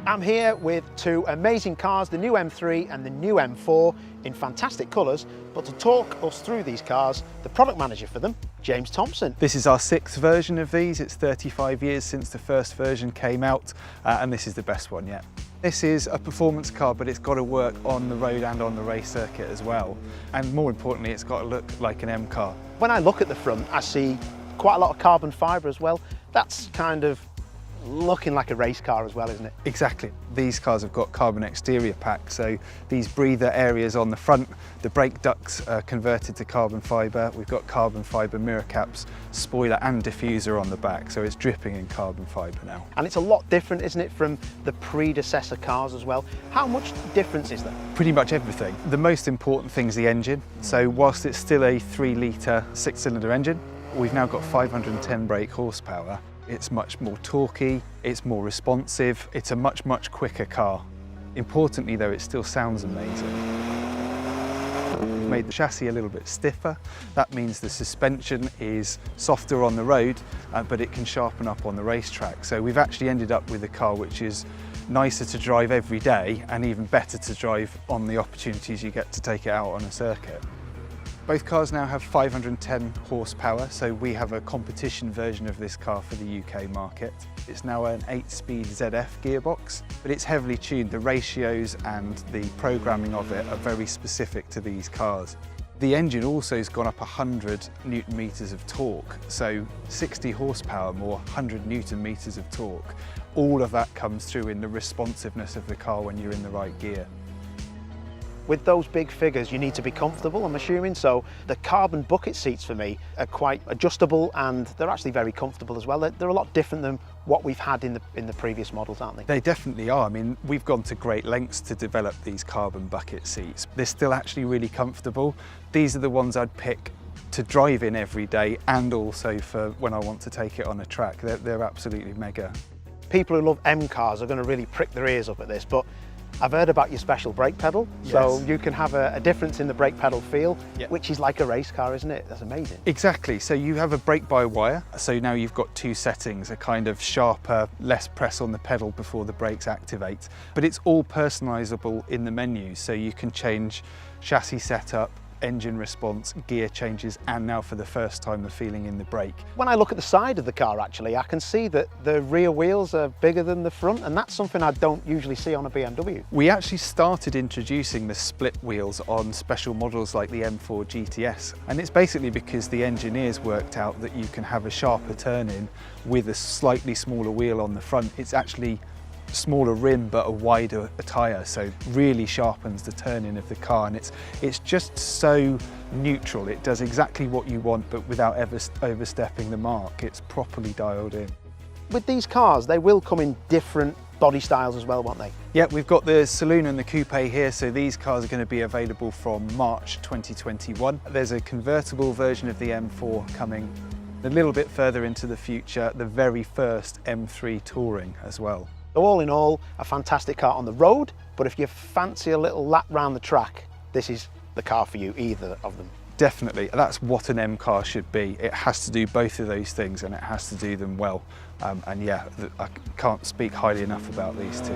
I'm here with two amazing cars, the new M3 and the new M4, in fantastic colours. But to talk us through these cars, the product manager for them, James Thompson. This is our 6th version of these. It's 35 years since the first version came out, and this is the best one yet. This is a performance car, but it's got to work on the road and on the race circuit as well. And more importantly, it's got to look like an M car. When I look at the front, I see quite a lot of carbon fibre as well. That's kind of looking like a race car as well, isn't it? Exactly. These cars have got carbon exterior packs, so these breather areas on the front, the brake ducts are converted to carbon fibre. We've got carbon fibre mirror caps, spoiler and diffuser on the back, so it's dripping in carbon fibre now. And it's a lot different, isn't it, from the predecessor cars as well? How much difference is there? Pretty much everything. The most important thing is the engine. So whilst it's still a 3-litre 6-cylinder engine, we've now got 510 brake horsepower. It's much more torquey, it's more responsive, it's a much quicker car. Importantly though, it still sounds amazing. We've made the chassis a little bit stiffer. That means the suspension is softer on the road, but it can sharpen up on the racetrack. So we've actually ended up with a car which is nicer to drive every day and even better to drive on the opportunities you get to take it out on a circuit. Both cars now have 510 horsepower, so we have a competition version of this car for the UK market. It's now an 8-speed ZF gearbox, but it's heavily tuned. The ratios and the programming of it are very specific to these cars. The engine also has gone up 100 Newton meters of torque, so 60 horsepower more, 100 Newton meters of torque. All of that comes through in the responsiveness of the car when you're in the right gear. With those big figures, you need to be comfortable, I'm assuming, so the carbon bucket seats for me are quite adjustable and they're actually very comfortable as well. They're a lot different than what we've had in the previous models, aren't they? They definitely are. I mean, we've gone to great lengths to develop these carbon bucket seats. They're still actually really comfortable. These are the ones I'd pick to drive in every day and also for when I want to take it on a track. They're absolutely mega. People who love M cars are going to really prick their ears up at this, but I've heard about your special brake pedal, yes. So you can have a difference in the brake pedal feel, yep. Which is like a race car, isn't it? That's amazing. Exactly, so you have a brake-by-wire, so now you've got two settings, a kind of sharper, less press on the pedal before the brakes activate, but it's all personalisable in the menu, so you can change chassis setup, engine response, gear changes, and now for the first time the feeling in the brake. When I look at the side of the car actually, I can see that the rear wheels are bigger than the front, and that's something I don't usually see on a BMW. We actually started introducing the split wheels on special models like the M4 GTS, and it's basically because the engineers worked out that you can have a sharper turn-in with a slightly smaller wheel on the front. It's actually smaller rim but a wider tyre, so really sharpens the turn-in of the car, and it's just so neutral. It does exactly what you want but without ever overstepping the mark. It's properly dialed in. With these cars, they will come in different body styles as well, won't they? Yeah, we've got the saloon and the coupe here, so these cars are going to be available from March 2021. There's a convertible version of the M4 coming a little bit further into the future, the very first M3 Touring as well. All in all, a fantastic car on the road, but if you fancy a little lap round the track, this is the car for you, either of them. Definitely, that's what an M car should be. It has to do both of those things and it has to do them well. And yeah, I can't speak highly enough about these two.